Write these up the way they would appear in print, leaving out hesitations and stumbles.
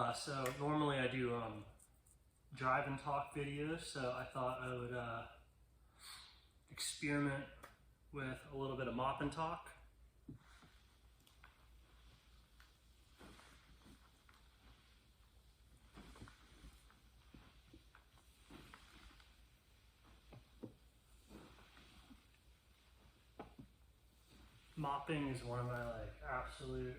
So normally I do drive and talk videos, so I thought I would experiment with a little bit of mop and talk. Mopping is one of my absolute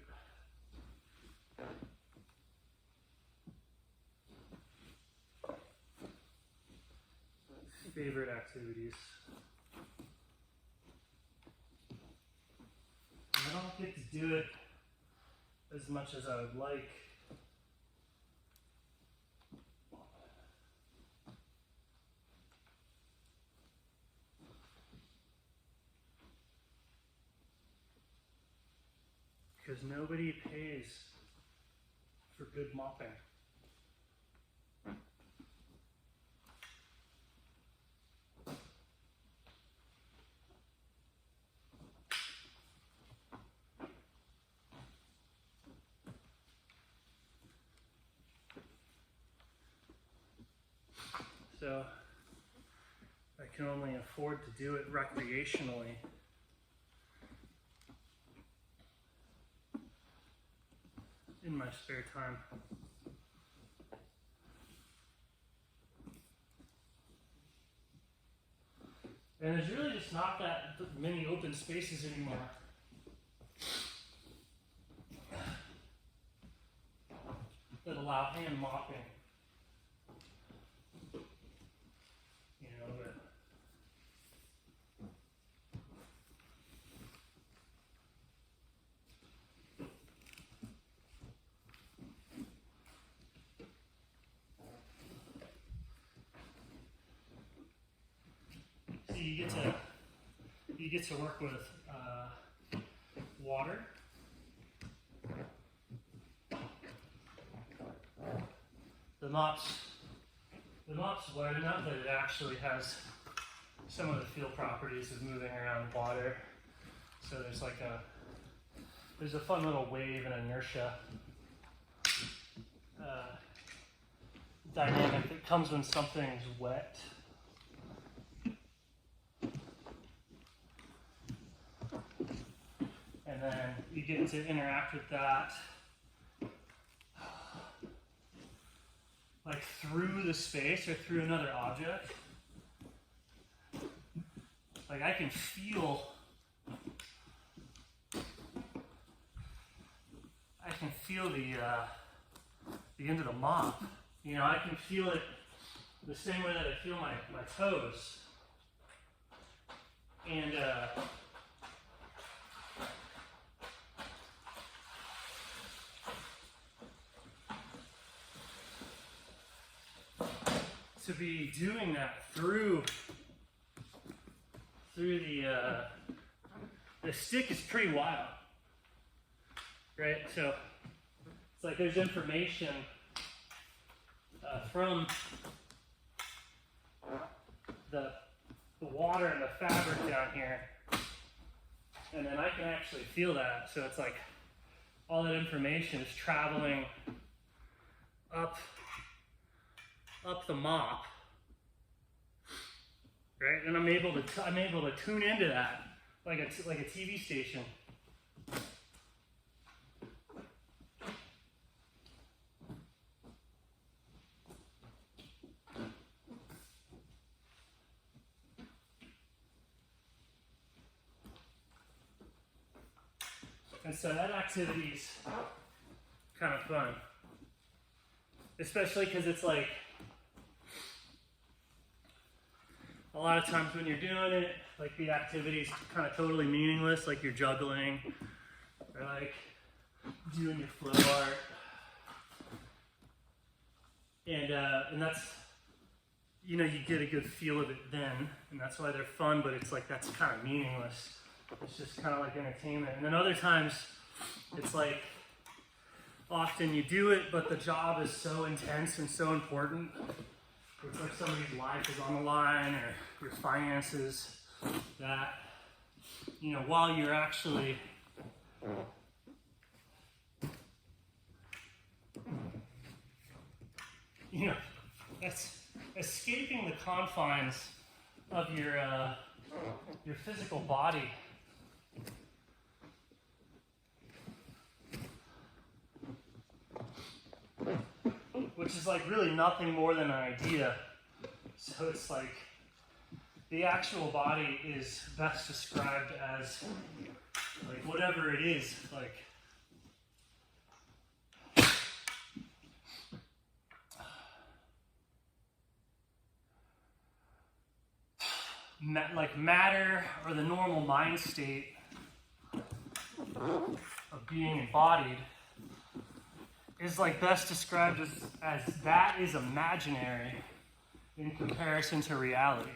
favorite activities. I don't get to do it as much as I would like. Because nobody pays for good mopping. So I can only afford to do it recreationally. In my spare time. And there's really just not that many open spaces anymore. That allow hand mopping. You know, but you get to work with water. The mop's wide enough that it actually has some of the feel properties of moving around water. So there's a fun little wave and inertia dynamic that comes when something's wet. And then you get to interact with that like through the space or through another object. Like I can feel the end of the mop. You know, I can feel it the same way that I feel my toes. And to be doing that through the stick is pretty wild, right? So it's like there's information from the water and the fabric down here, and then I can actually feel that. So it's like all that information is traveling up the mop, right? And I'm able to tune into that like a TV station. And so that activity's kind of fun, especially because it's like a lot of times when you're doing it, like the activity's kind of totally meaningless, like you're juggling or like doing your flow art, and that's, you know, you get a good feel of it then, and that's why they're fun. But it's like that's kind of meaningless. It's just kind of like entertainment. And then other times, it's like often you do it, but the job is so intense and so important. It's like somebody's life is on the line, or your finances, that, you know, while you're actually you know, that's escaping the confines of your physical body. Which is like really nothing more than an idea. So it's like the actual body is best described as like whatever it is, like like matter, or the normal mind state of being embodied, is like best described as that is imaginary in comparison to reality.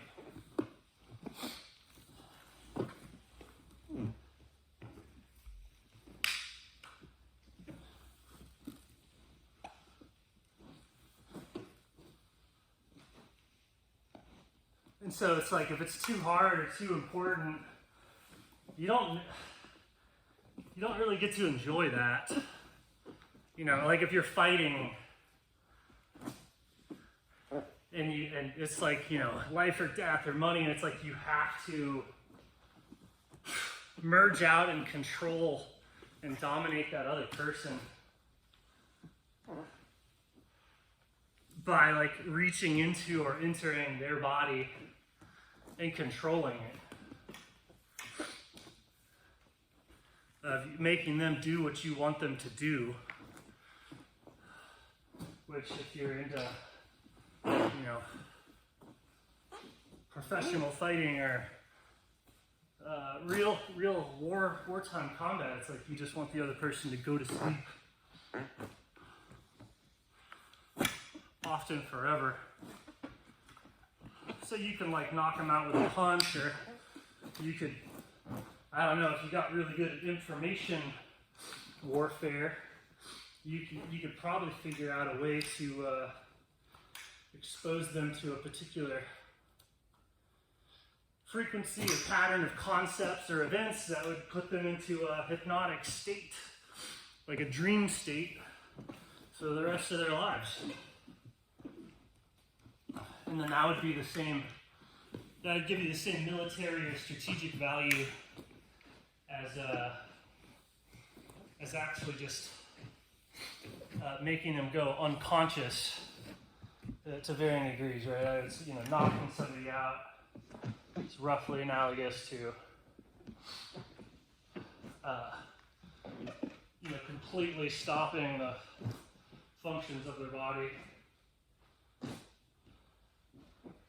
And so it's like if it's too hard or too important, you don't really get to enjoy that. You know, like if you're fighting and it's like, you know, life or death or money, and it's like you have to merge out and control and dominate that other person by like reaching into or entering their body and controlling it. Making them do what you want them to do. Which, if you're into, you know, professional fighting or real wartime combat, it's like you just want the other person to go to sleep. Often forever. So you can like knock them out with a punch, or you could, I don't know, if you got really good at information warfare, you could probably figure out a way to expose them to a particular frequency or pattern of concepts or events that would put them into a hypnotic state, like a dream state, for the rest of their lives. And then that would be the same, that would give you the same military or strategic value as actually just making them go unconscious to varying degrees, right? It's, you know, knocking somebody out. It's roughly analogous to, you know, completely stopping the functions of their body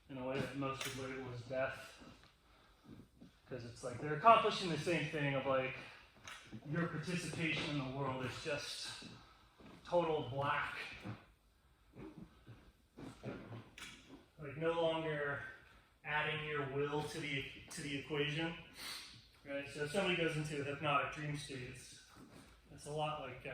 in a way that most would label as death. Because it's like they're accomplishing the same thing of like, your participation in the world is just total black. Like no longer adding your will to the equation, right? So if somebody goes into a hypnotic dream state, it's a lot like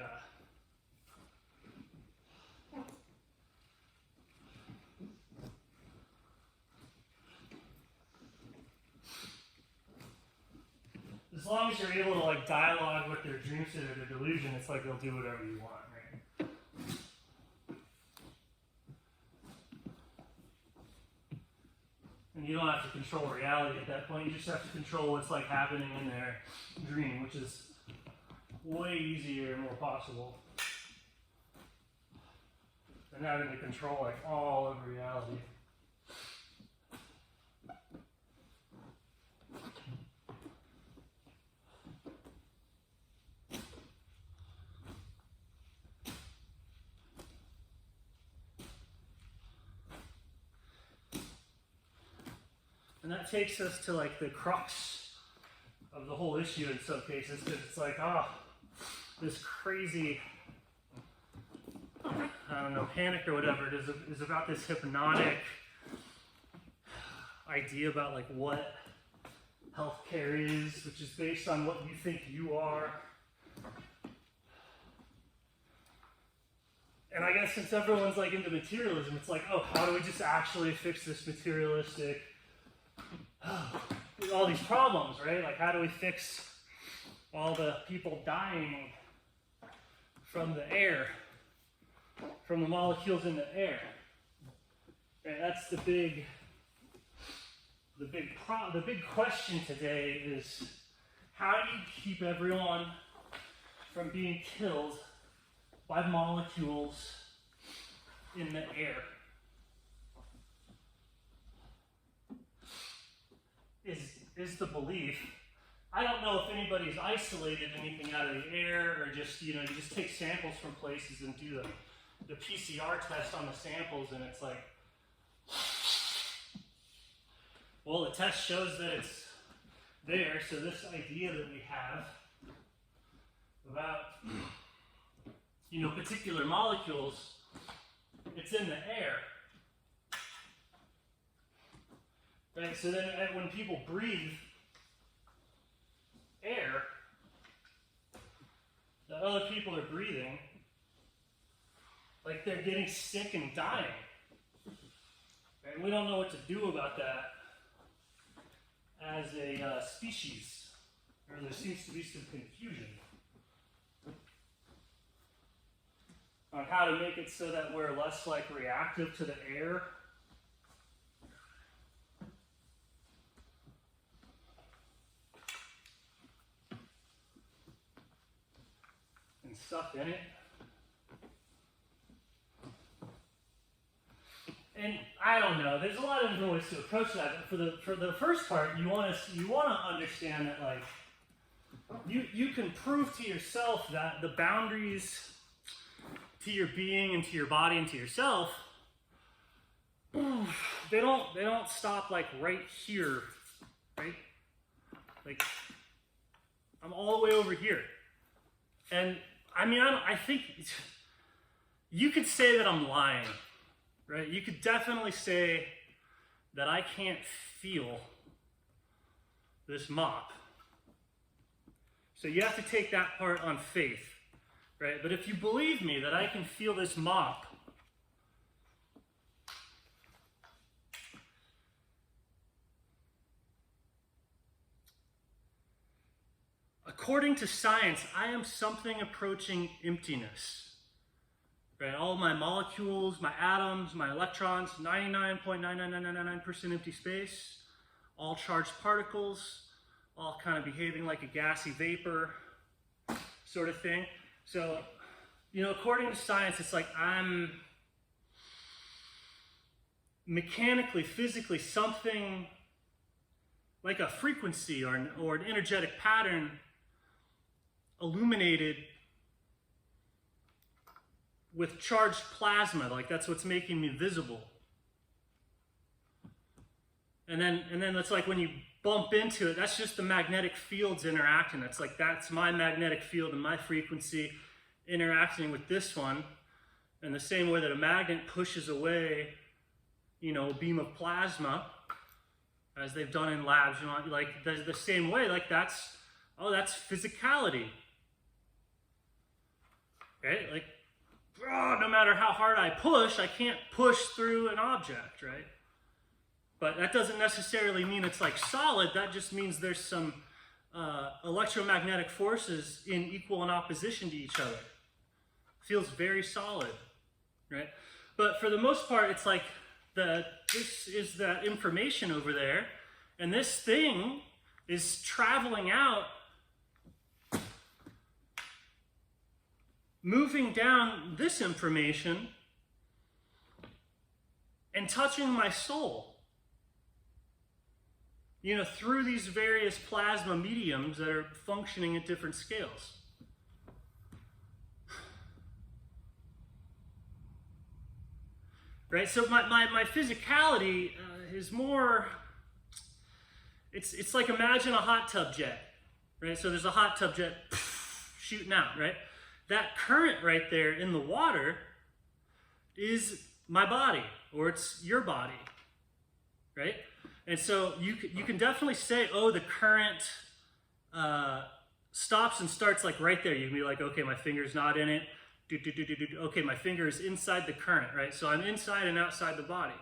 as long as you're able to like dialogue with their dream state or their delusion, it's like they'll do whatever you want, right? And you don't have to control reality at that point. You just have to control what's like happening in their dream, which is way easier and more possible than having to control like all of reality. And that takes us to like the crux of the whole issue in some cases, because it's like, this crazy, I don't know, panic or whatever it is about this hypnotic idea about like what healthcare is, which is based on what you think you are. And I guess since everyone's like into materialism, it's like, how do we just actually fix this materialistic, all these problems, right? Like, how do we fix all the people dying from the air, from the molecules in the air? And that's the big question today is, how do you keep everyone from being killed by molecules in the air? Is the belief. I don't know if anybody's isolated anything out of the air, or just, you just take samples from places and do the PCR test on the samples, and it's like, well, the test shows that it's there, so this idea that we have about, particular molecules, it's in the air. Right, so then when people breathe air that other people are breathing, like they're getting sick and dying. And we don't know what to do about that as a species, or there seems to be some confusion on how to make it so that we're less reactive to the air. And stuff in it. And I don't know. There's a lot of different ways to approach that. But for the first part, you want to understand that you can prove to yourself that the boundaries to your being and to your body and to yourself, they don't stop right here, right? I'm all the way over here, and I think you could say that I'm lying. Right? You could definitely say that I can't feel this mop. So you have to take that part on faith, right? But if you believe me that I can feel this mop, according to science, I am something approaching emptiness. Right, all my molecules, my atoms, my electrons, 99.99999% empty space, all charged particles, all kind of behaving like a gassy vapor sort of thing. So, according to science, it's like I'm mechanically, physically, something like a frequency or an energetic pattern illuminated with charged plasma, that's what's making me visible. And then it's like when you bump into it, that's just the magnetic fields interacting. That's my magnetic field and my frequency interacting with this one. And the same way that a magnet pushes away, a beam of plasma, as they've done in labs, the same way, that's physicality. Right? No matter how hard I push, I can't push through an object, right? But that doesn't necessarily mean it's solid. That just means there's some electromagnetic forces in equal and opposition to each other. Feels very solid, right? But for the most part, it's this is that information over there, and this thing is traveling out, moving down this information and touching my soul, through these various plasma mediums that are functioning at different scales. Right? So my physicality is more, it's like, imagine a hot tub jet, right? So there's a hot tub jet shooting out, right? That current right there in the water is my body, or it's your body, right? And so you can definitely say, oh, the current stops and starts right there. You can be like, okay, my finger's not in it. Okay, my finger is inside the current, right? So I'm inside and outside the body.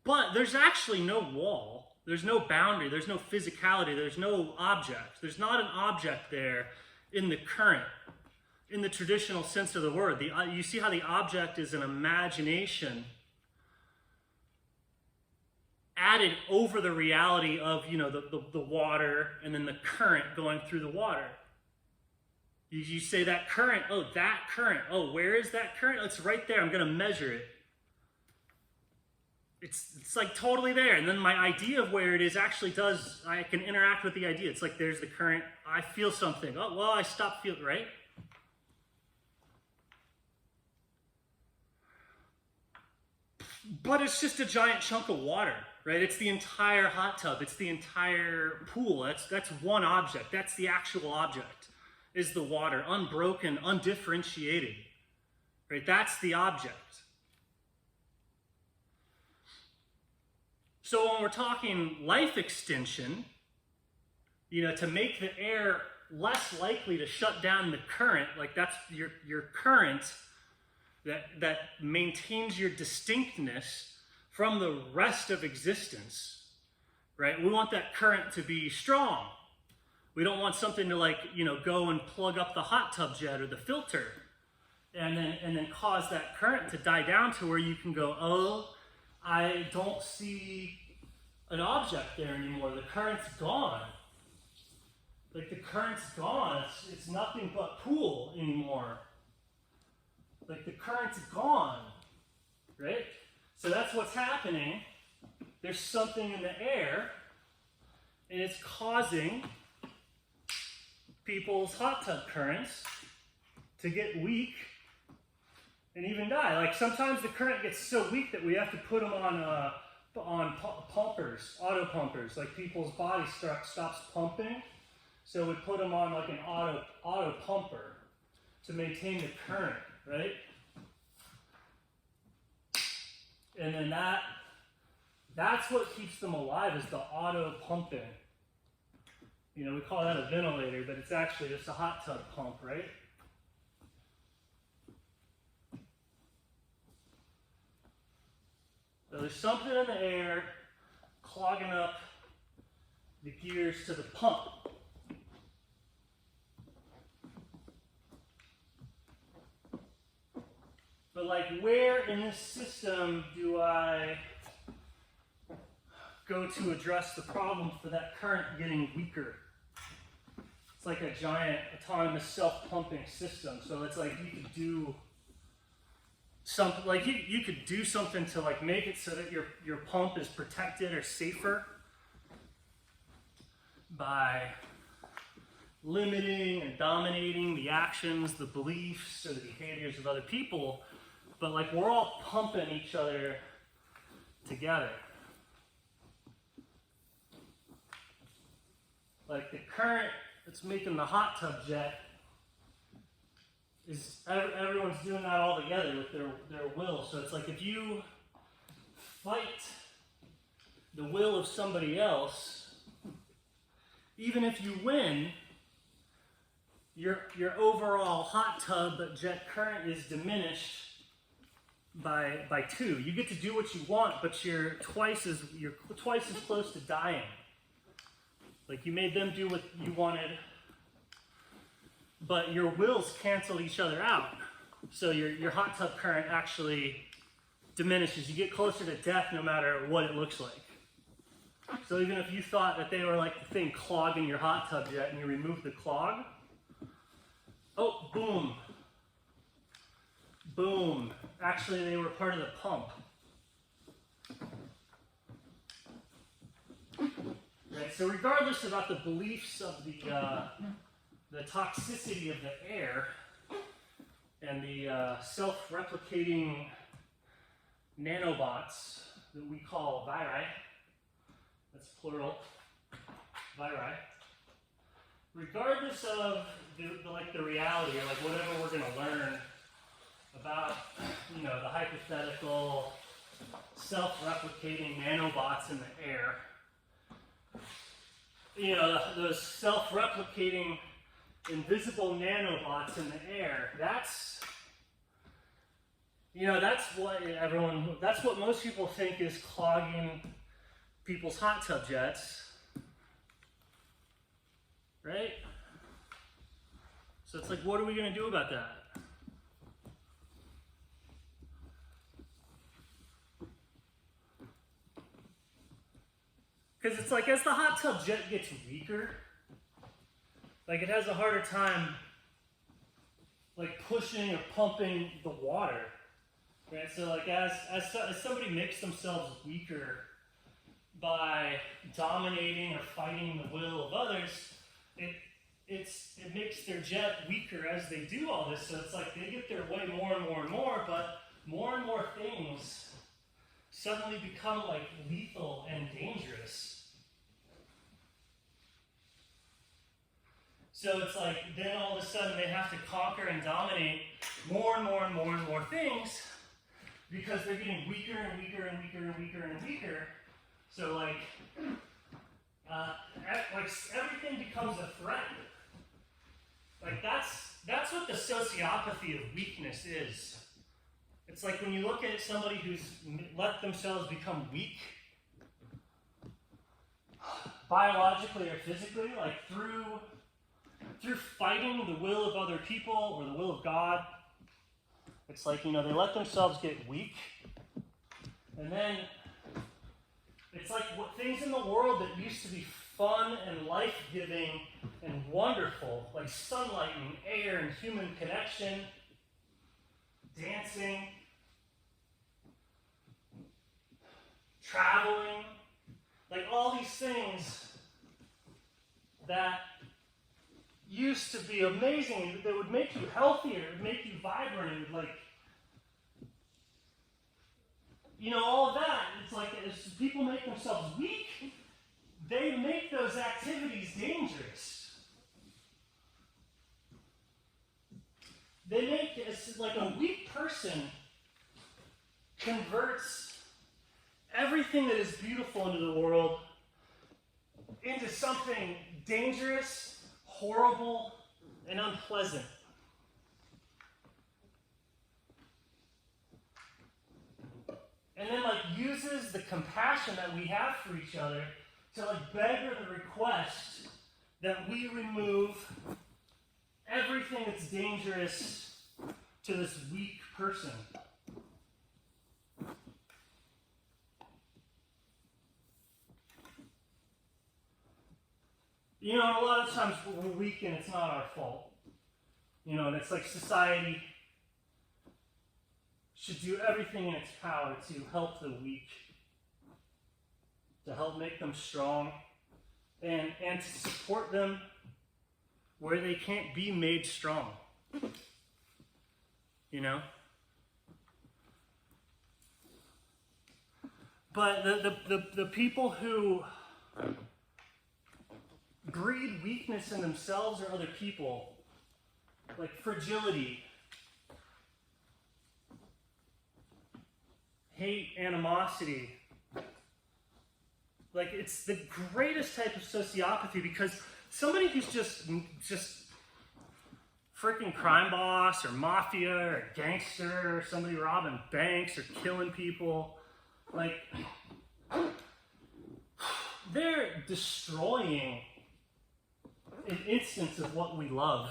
But there's actually no wall. There's no boundary, there's no physicality, there's no object. There's not an object there in the current. in the traditional sense of the word. You see how the object is an imagination added over the reality of, the water and then the current going through the water. You say that current, where is that current? It's right there, I'm going to measure it. It's like totally there. And then my idea of where it is actually I can interact with the idea. It's like there's the current, I feel something. Oh, well, I stopped feeling, right? But it's just a giant chunk of water, right? It's the entire hot tub. It's the entire pool. That's one object. That's the actual object, is the water, unbroken, undifferentiated, right? That's the object. So when we're talking life extension, to make the air less likely to shut down the current, like that's your current that maintains your distinctness from the rest of existence, right? We want that current to be strong. We don't want something to go and plug up the hot tub jet or the filter and then cause that current to die down to where you can go, oh, I don't see an object there anymore. The current's gone. Like the current's gone. It's nothing but pool anymore. Like the current's gone, right? So that's what's happening. There's something in the air, and it's causing people's hot tub currents to get weak and even die. Like sometimes the current gets so weak that we have to put them on pumpers, autopumpers. Like people's body stops pumping, so we put them on like an auto pumper to maintain the current, right? And then that's what keeps them alive, is the auto pumping. We call that a ventilator, but it's actually just a hot tub pump, right? So there's something in the air clogging up the gears to the pump. But where in this system do I go to address the problem for that current getting weaker? It's like a giant autonomous self-pumping system. So it's like you could do something, you could do something to make it so that your pump is protected or safer by limiting and dominating the actions, the beliefs, or the behaviors of other people. But we're all pumping each other together. Like the current that's making the hot tub jet is everyone's doing that all together with their will. So it's like if you fight the will of somebody else, even if you win, your overall hot tub jet current is diminished by 2. You get to do what you want, but you're twice as close to dying. Like you made them do what you wanted, but your wills canceled each other out. So your hot tub current actually diminishes. You get closer to death no matter what it looks like. So even if you thought that they were like the thing clogging your hot tub jet and you remove the clog, oh, boom. Boom. Actually, they were part of the pump. Right, so regardless about the beliefs of the toxicity of the air and the self-replicating nanobots that we call viri, that's plural, viri, regardless of the reality or whatever we're going to learn about the hypothetical self-replicating nanobots in the air, those self-replicating invisible nanobots in the air, that's what most people think is clogging people's hot tub jets, right? So it's like, what are we going to do about that? Because it's like, as the hot tub jet gets weaker, like it has a harder time like pushing or pumping the water, right? So like as somebody makes themselves weaker by dominating or fighting the will of others, it makes their jet weaker as they do all this. So it's like they get their way more and more and more, but more and more things suddenly become like lethal and dangerous. So it's like then all of a sudden they have to conquer and dominate more and more and more and more things because they're getting weaker and weaker and weaker and weaker and weaker. So like everything becomes a threat. Like that's what the sociopathy of weakness is. It's like when you look at somebody who's let themselves become weak, biologically or physically, like through fighting the will of other people or the will of God. It's like, they let themselves get weak. And then it's like what things in the world that used to be fun and life-giving and wonderful, like sunlight and air and human connection, dancing, traveling, like all these things that used to be amazing, that would make you healthier, it would make you vibrant, it would like, all of that. It's like as people make themselves weak, they make those activities dangerous. They make it's like a weak person converts everything that is beautiful into the world into something dangerous, horrible, and unpleasant. And then uses the compassion that we have for each other to beg or the request that we remove everything that's dangerous to this weak person. And a lot of times we're weak and it's not our fault. And it's like society should do everything in its power to help the weak, to help make them strong, and to support them where they can't be made strong. But the people who breed weakness in themselves or other people, like fragility, hate, animosity, like it's the greatest type of sociopathy, because somebody who's just freaking crime boss or mafia or gangster or somebody robbing banks or killing people, like they're destroying an instance of what we love.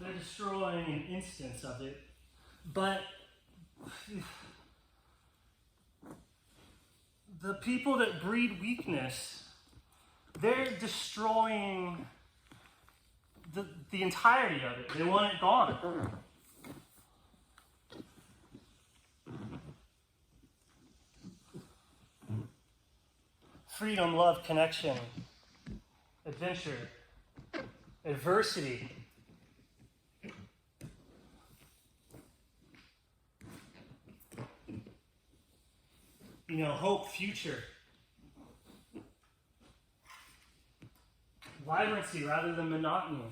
They're destroying an instance of it. But the people that breed weakness, they're destroying the entirety of it. They want it gone. Freedom, love, connection, adventure, adversity. Hope, future. Vibrancy rather than monotony.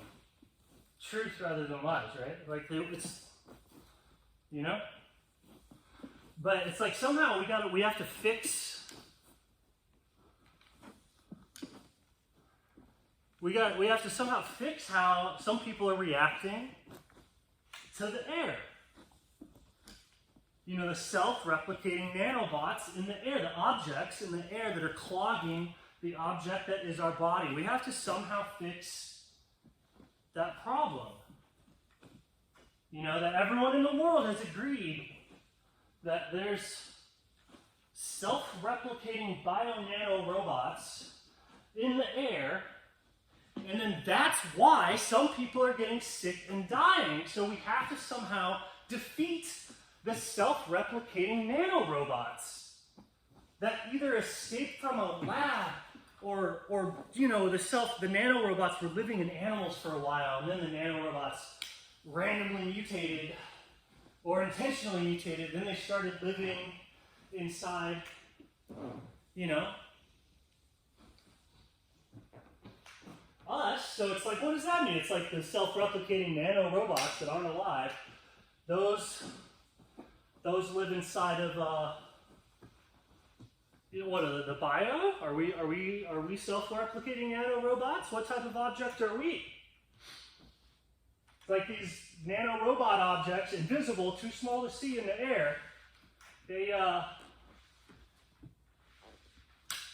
Truth rather than lies, right? It's, But it's like somehow we have to fix. We have to somehow fix how some people are reacting to the air. The self-replicating nanobots in the air, the objects in the air that are clogging the object that is our body. We have to somehow fix that problem. You know, that everyone in the world has agreed that there's self-replicating bio-nano robots in the air, and then that's why some people are getting sick and dying. So we have to somehow defeat the self-replicating nanorobots that either escaped from a lab or you know, the nanorobots were living in animals for a while, and then the nanorobots randomly mutated or intentionally mutated, then they started living inside, you know, us. So it's like, what does that mean? It's like the self-replicating nanorobots that aren't alive, those live inside of what are the bio? Are we self-replicating nanorobots? What type of object are we? It's like these nanorobot objects, invisible, too small to see in the air. They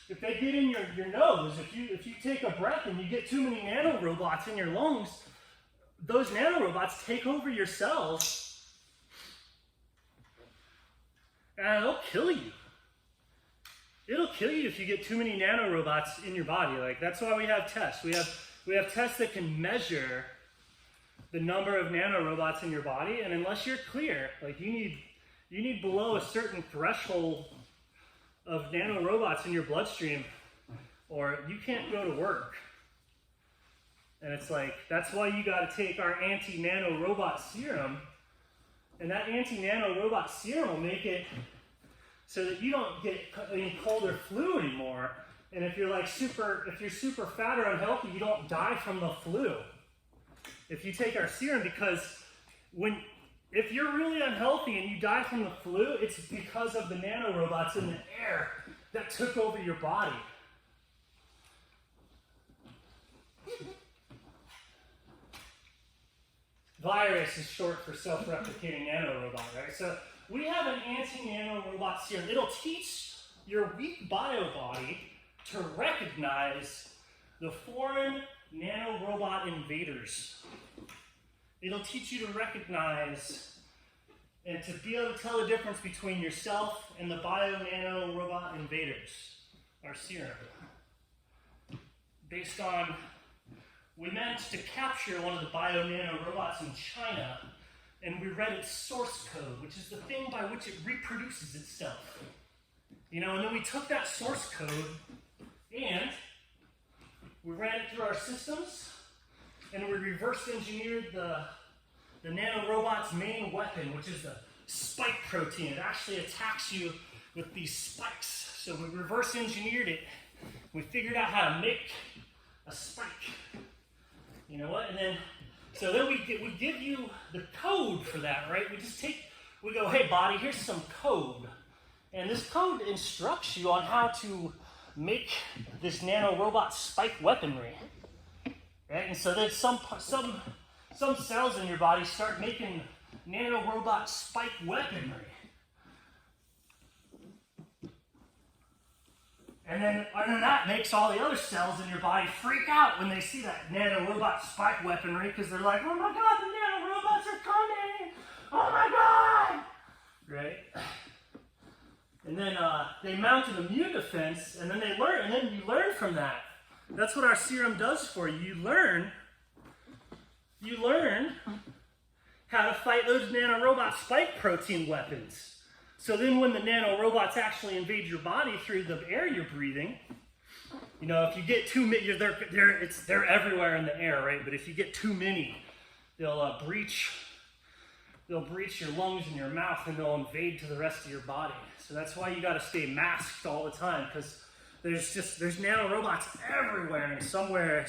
if they get in your nose, if you take a breath and you get too many nanorobots in your lungs, those nanorobots take over your cells and they'll kill you. It'll kill you if you get too many nanorobots in your body. Like, that's why we have tests. We have tests that can measure the number of nanorobots in your body, and unless you're clear, like you need below a certain threshold of nanorobots in your bloodstream, or you can't go to work. And it's like, that's why you got to take our anti-nanorobot serum, and that anti-nanorobot serum will make it so that you don't get any cold or flu anymore. And if you're super fat or unhealthy, you don't die from the flu. If you take our serum, because if you're really unhealthy and you die from the flu, it's because of the nanorobots in the air that took over your body. Virus is short for self-replicating nanorobot, right? So we have an anti-nanorobot serum. It'll teach your weak bio body to recognize the foreign nanorobot invaders. It'll teach you to recognize and to be able to tell the difference between yourself and the bio-nanorobot invaders, our serum. Based on, we managed to capture one of the bio-nanorobots in China, and we read its source code, which is the thing by which it reproduces itself. You know, and then we took that source code and we ran it through our systems, and we reverse engineered the nanorobot's main weapon, which is the spike protein. It actually attacks you with these spikes. So we reverse engineered it. We figured out how to make a spike. You know what? And then, so then we give you the code for that, right? We go, hey body, here's some code. And this code instructs you on how to make this nanorobot spike weaponry. Right? And so then some cells in your body start making nanorobot spike weaponry. And then that makes all the other cells in your body freak out when they see that nanorobot spike weaponry, because they're like, oh my god, the nanorobots are coming! Oh my god! Right? And then they mount an immune defense, and then they learn, and then you learn from that. That's what our serum does for you. You learn how to fight those nanorobot spike protein weapons. So then when the nanorobots actually invade your body through the air you're breathing, you know, if you get too many, they're everywhere in the air, right? But if you get too many, they'll breach your lungs and your mouth, and they'll invade to the rest of your body. So that's why you got to stay masked all the time, because there's nanorobots everywhere, and somewhere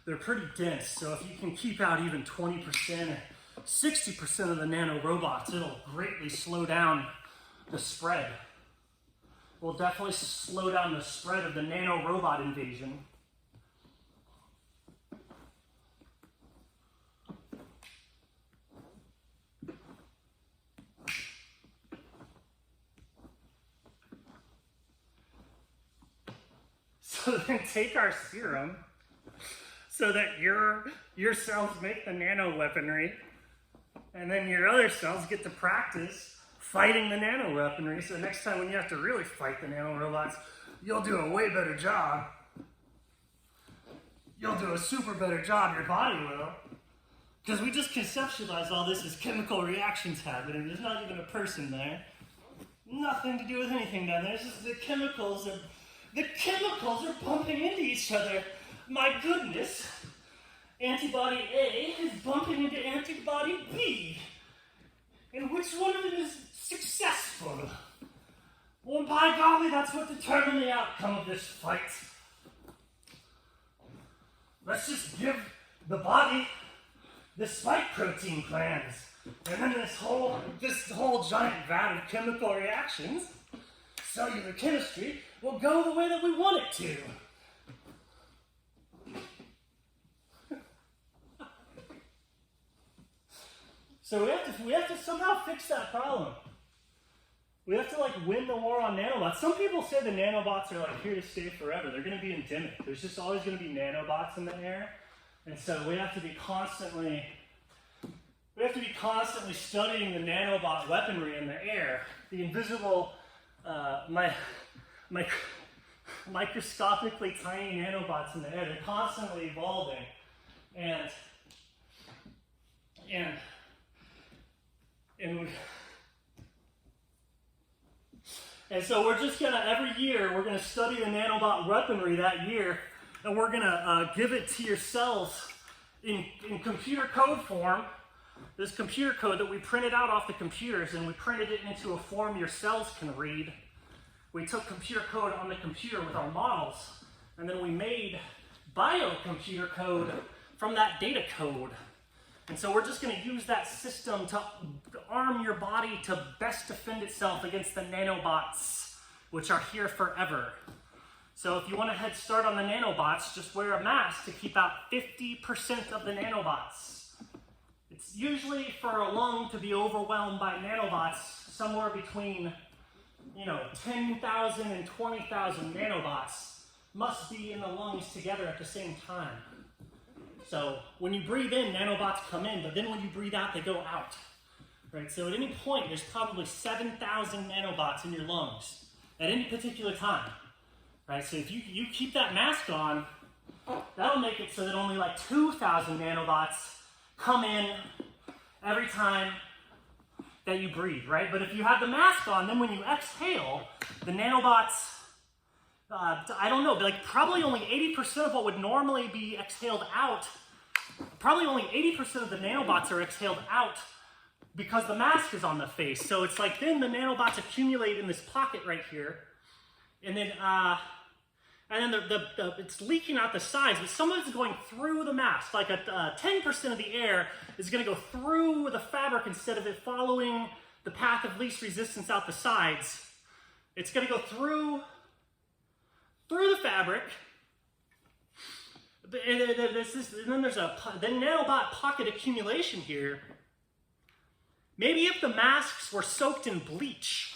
they're pretty dense. So if you can keep out even 20% or 60% of the nanorobots, it'll greatly slow down the spread. Will definitely slow down the spread of the nanorobot invasion. So then take our serum so that your cells make the nano weaponry, and then your other cells get to practice fighting the nano weaponry. So next time when you have to really fight the nano robots, you'll do a way better job. You'll do a super better job, your body will. Because we just conceptualize all this as chemical reactions happening. There's not even a person there. Nothing to do with anything down there. It's just the chemicals are bumping into each other. My goodness. Antibody A is bumping into antibody B. And which one of them is successful? Well, by golly, that's what determined the outcome of this fight. Let's just give the body the spike protein plans. And then this whole giant vat of chemical reactions, cellular chemistry, will go the way that we want it to. So we have to somehow fix that problem. We have to win the war on nanobots. Some people say the nanobots are here to stay forever. They're going to be endemic. There's just always going to be nanobots in the air. And so we have to be constantly studying the nanobot weaponry in the air. The invisible, microscopically tiny nanobots in the air. They're constantly evolving. And so we're just gonna, every year, we're gonna study the nanobot weaponry that year, and we're gonna give it to your cells in computer code form. This computer code that we printed out off the computers, and we printed it into a form your cells can read. We took computer code on the computer with our models, and then we made biocomputer code from that data code. And so we're just going to use that system to arm your body to best defend itself against the nanobots, which are here forever. So if you want a head start on the nanobots, just wear a mask to keep out 50% of the nanobots. It's usually for a lung to be overwhelmed by nanobots, somewhere between 10,000 and 20,000 nanobots must be in the lungs together at the same time. So when you breathe in, nanobots come in, but then when you breathe out, they go out. Right? So at any point, there's probably 7,000 nanobots in your lungs at any particular time. Right? So if you keep that mask on, that'll make it so that only 2,000 nanobots come in every time that you breathe, right? But if you have the mask on, then when you exhale, the nanobots, I don't know, but probably only 80% of what would normally be exhaled out, probably only 80% of the nanobots are exhaled out because the mask is on the face. So it's then the nanobots accumulate in this pocket right here, and then it's leaking out the sides, but some of it's going through the mask. 10% of the air is going to go through the fabric instead of it following the path of least resistance out the sides. It's going to go through the fabric, and then there's the nanobot pocket accumulation here. Maybe if the masks were soaked in bleach,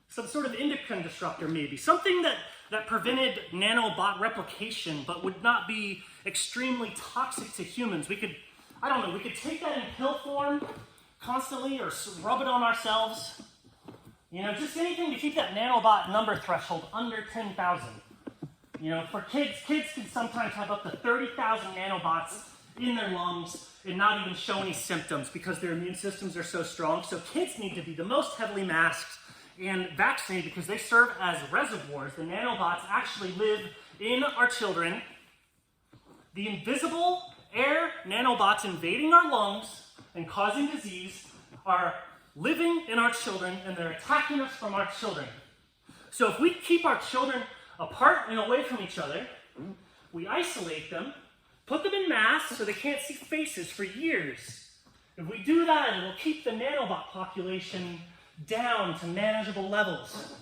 some sort of endocrine disruptor maybe, something that prevented nanobot replication but would not be extremely toxic to humans. We could take that in pill form constantly or rub it on ourselves. Just anything to keep that nanobot number threshold under 10,000. For kids can sometimes have up to 30,000 nanobots in their lungs and not even show any symptoms because their immune systems are so strong. So kids need to be the most heavily masked and vaccinated because they serve as reservoirs. The nanobots actually live in our children. The invisible air nanobots invading our lungs and causing disease are living in our children, and they're attacking us from our children. So if we keep our children apart and away from each other, we isolate them, put them in masks so they can't see faces for years. If we do that, it will keep the nanobot population down to manageable levels.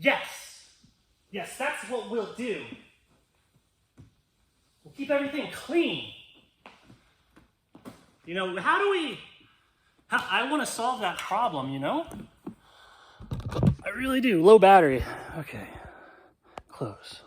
Yes, that's what we'll do. We'll keep everything clean. I want to solve that problem, I really do. Low battery. Okay, close.